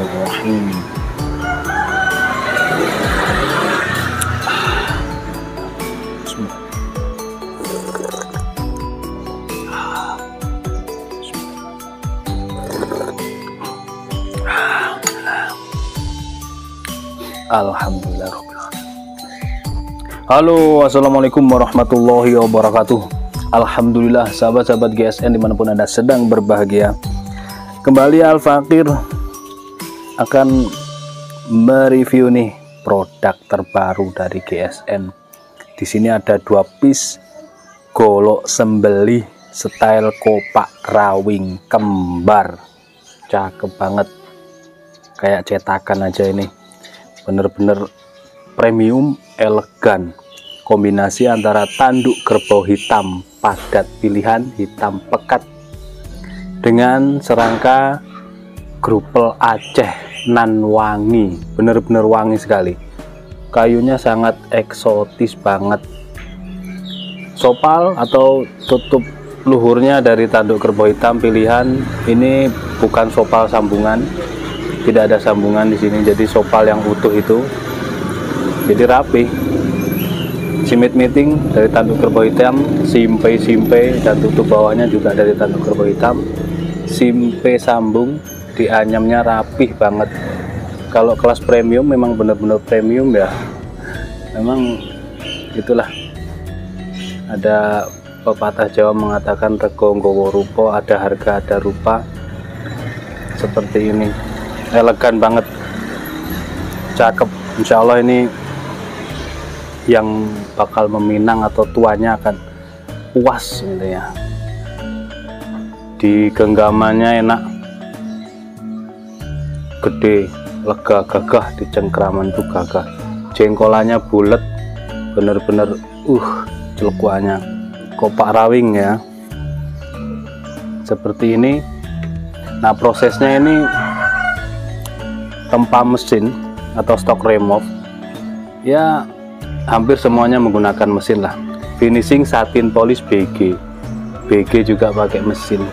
Bismillahirrahmanirrahim. Alhamdulillah. Halo, assalamualaikum warahmatullahi wabarakatuh. Alhamdulillah, sahabat-sahabat GSN dimanapun Anda sedang berbahagia. Kembali Al Fakir akan mereview nih produk terbaru dari GSN. Di sini ada 2 piece golok sembelih style kopak rawing kembar. Cakep banget, kayak cetakan aja ini. Bener-bener premium, elegan, kombinasi antara tanduk kerbau hitam padat pilihan hitam pekat dengan serangka grupel Aceh nan wangi, bener-bener wangi sekali. Kayunya sangat eksotis banget. Sopal atau tutup luhurnya dari tanduk kerbau hitam pilihan ini bukan sopal sambungan. Tidak ada sambungan di sini, jadi sopal yang utuh itu, jadi rapi. Simit meeting dari tanduk kerbau hitam, simpe dan tutup bawahnya juga dari tanduk kerbau hitam. Simpe sambung di anyamnya rapih banget. Kalau kelas premium memang benar-benar premium ya. Memang itulah, ada pepatah Jawa mengatakan rego nggawa rupa, ada harga ada rupa. Seperti ini, elegan banget, cakep. Insya Allah ini yang bakal meminang atau tuanya akan puas gitu ya. Di genggamannya enak, gede, lega, gagah. Di cengkraman tuh gagah, jengkolannya bulat, bener-bener celekuannya kopak rawing ya, seperti ini. Nah, prosesnya ini tempa mesin atau stock remove ya, hampir semuanya menggunakan mesin lah. Finishing satin polish BG juga pakai mesin,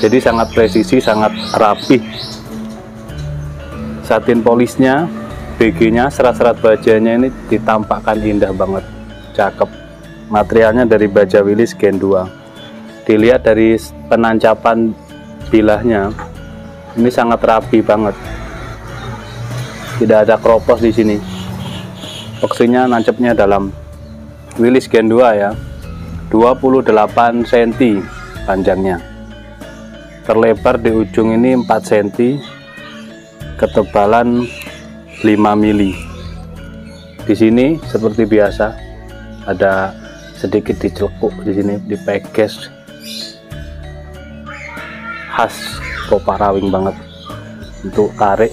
jadi sangat presisi, sangat rapih. Satin polishnya, BG nya, serat-serat bajanya ini ditampakkan indah banget, cakep. Materialnya dari baja Willys Gen 2. Dilihat dari penancapan bilahnya, ini sangat rapi banget. Tidak ada kropos di sini. Boxingnya nancapnya dalam. Willys Gen 2 ya, 28 cm panjangnya. Terlebar di ujung ini 4 cm, ketebalan 5 mili. Di sini seperti biasa ada sedikit dicelekuk di sini, dipeges. Khas kopak rawing banget. Untuk tarik,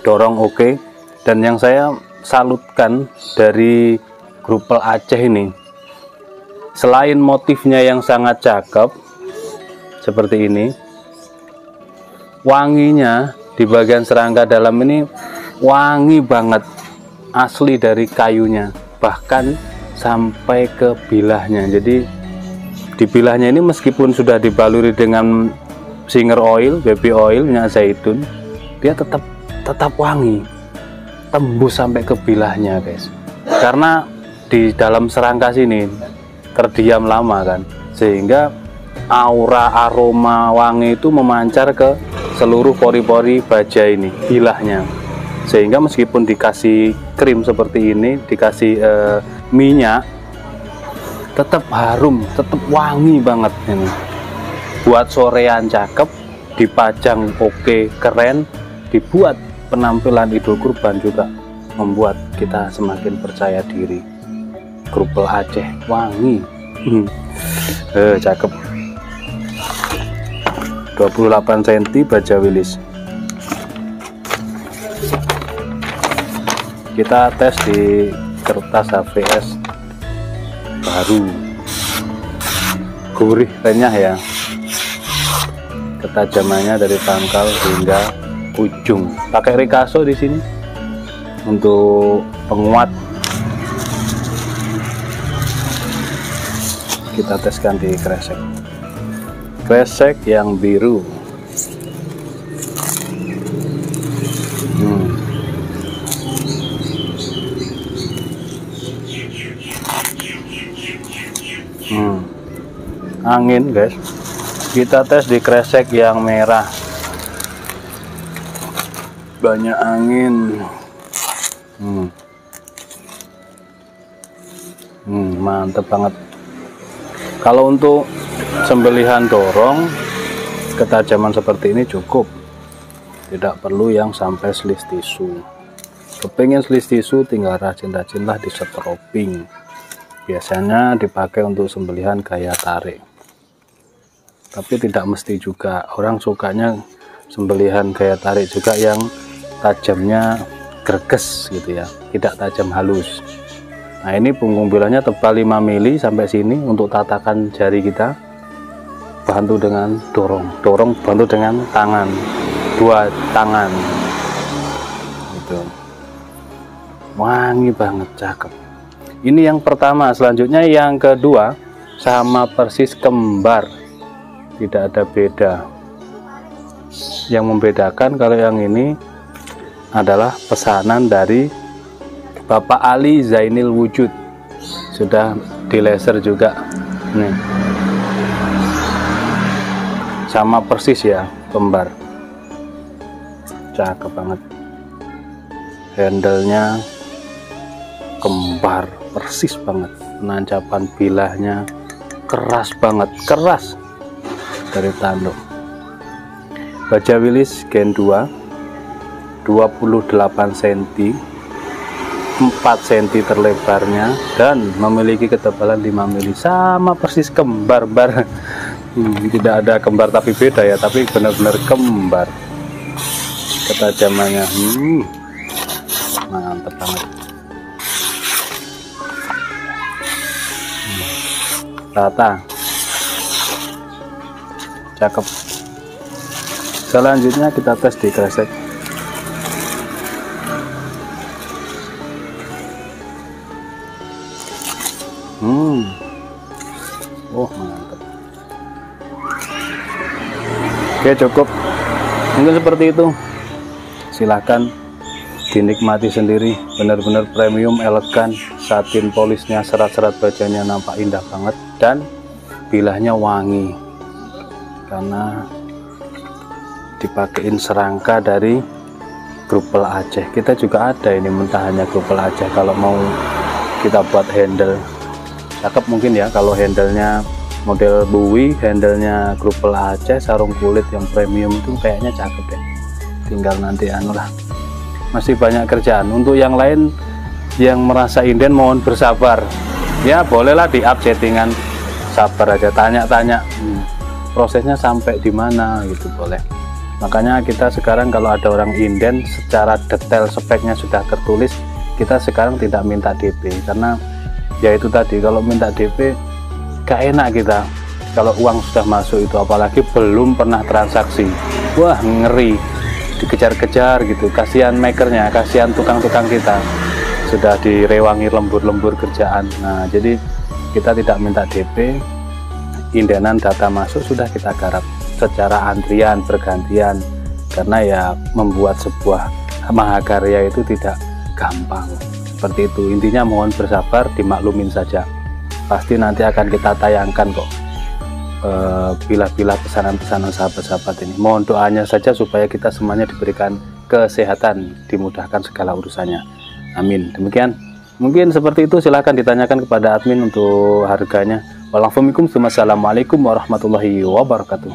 dorong oke. Dan yang saya salutkan dari grupel Aceh ini, selain motifnya yang sangat cakep seperti ini, wanginya di bagian serangka dalam ini wangi banget, asli dari kayunya, bahkan sampai ke bilahnya. Jadi di bilahnya ini meskipun sudah dibaluri dengan singer oil, baby oil, minyak zaitun, dia tetap wangi, tembus sampai ke bilahnya guys, karena di dalam serangka sini terdiam lama kan, sehingga aura aroma wangi itu memancar ke seluruh pori-pori baja ini, bilahnya, sehingga meskipun dikasih krim seperti ini, dikasih minyak, tetap harum, tetap wangi banget ini. Buat sorean cakep, dipajang oke, keren, dibuat penampilan Idul Kurban juga membuat kita semakin percaya diri. Grupel Aceh wangi, cakep. 28 cm baja Willys. Kita tes di kertas HVS baru, gurih, renyah ya. Ketajamannya dari pangkal hingga ujung. Pakai Ricasso di sini untuk penguat. Kita teskan di kresek yang biru. angin guys. Kita tes di kresek yang merah, banyak angin. Mantep banget. Kalau untuk sembelihan dorong, ketajaman seperti ini cukup, tidak perlu yang sampai slis tisu. Kepingin slis tisu tinggal rajin-rajinlah di setroping. Biasanya dipakai untuk sembelihan gaya tarik, tapi tidak mesti juga. Orang sukanya sembelihan gaya tarik juga yang tajamnya greges gitu ya, tidak tajam halus. Nah ini punggung bilahnya tebal 5 mili sampai sini. Untuk tatakan jari kita bantu dengan dorong bantu dengan tangan, 2 tangan gitu. Wangi banget, cakep. Ini yang pertama. Selanjutnya yang kedua, sama persis kembar, tidak ada beda. Yang membedakan kalau yang ini adalah pesanan dari Bapak Ali Zainil Wujud, sudah di laser juga nih, sama persis ya, kembar, cakep banget. Handle-nya kembar persis banget, penancapan bilahnya keras banget, keras dari tanduk. Baja Willis Gen 2 28 cm, 4 cm terlebarnya, dan memiliki ketebalan 5 mili, sama persis kembar. Tidak ada kembar tapi beda ya, tapi benar-benar kembar ketajamannya. Mantap banget. Rata, cakep. Selanjutnya kita tes di kresek. Oh mantap. Oke, cukup mungkin seperti itu. Silahkan dinikmati sendiri. Benar-benar premium, elegan, satin polisnya, serat-serat bajanya nampak indah banget, dan bilahnya wangi karena dipakein serangka dari Grupel Aceh. Kita juga ada ini mentahannya Grupel Aceh kalau mau kita buat handle. Cakep mungkin ya kalau handlenya model Bowie, handlenya Grupel Aceh, sarung kulit yang premium itu kayaknya cakep ya. Tinggal nanti lah, masih banyak kerjaan. Untuk yang lain yang merasa inden mohon bersabar ya, bolehlah di up settingan, sabar aja, tanya-tanya prosesnya sampai di mana gitu, boleh. Makanya kita sekarang kalau ada orang inden secara detail speknya sudah tertulis, kita sekarang tidak minta DP, karena ya itu tadi, kalau minta DP gak enak kita kalau uang sudah masuk itu, apalagi belum pernah transaksi. Wah ngeri, dikejar-kejar gitu, kasihan makernya, kasihan tukang-tukang kita, sudah direwangi lembur-lembur kerjaan. Nah jadi kita tidak minta DP, indenan data masuk sudah kita garap secara antrian bergantian, karena ya membuat sebuah mahakarya itu tidak gampang. Seperti itu intinya, mohon bersabar, dimaklumin saja. Pasti nanti akan kita tayangkan kok bila-bila pesanan-pesanan sahabat-sahabat ini. Mohon doanya saja supaya kita semuanya diberikan kesehatan, dimudahkan segala urusannya. Amin. Demikian, mungkin seperti itu. Silahkan ditanyakan kepada admin untuk harganya. Wassalamualaikum warahmatullahi wabarakatuh.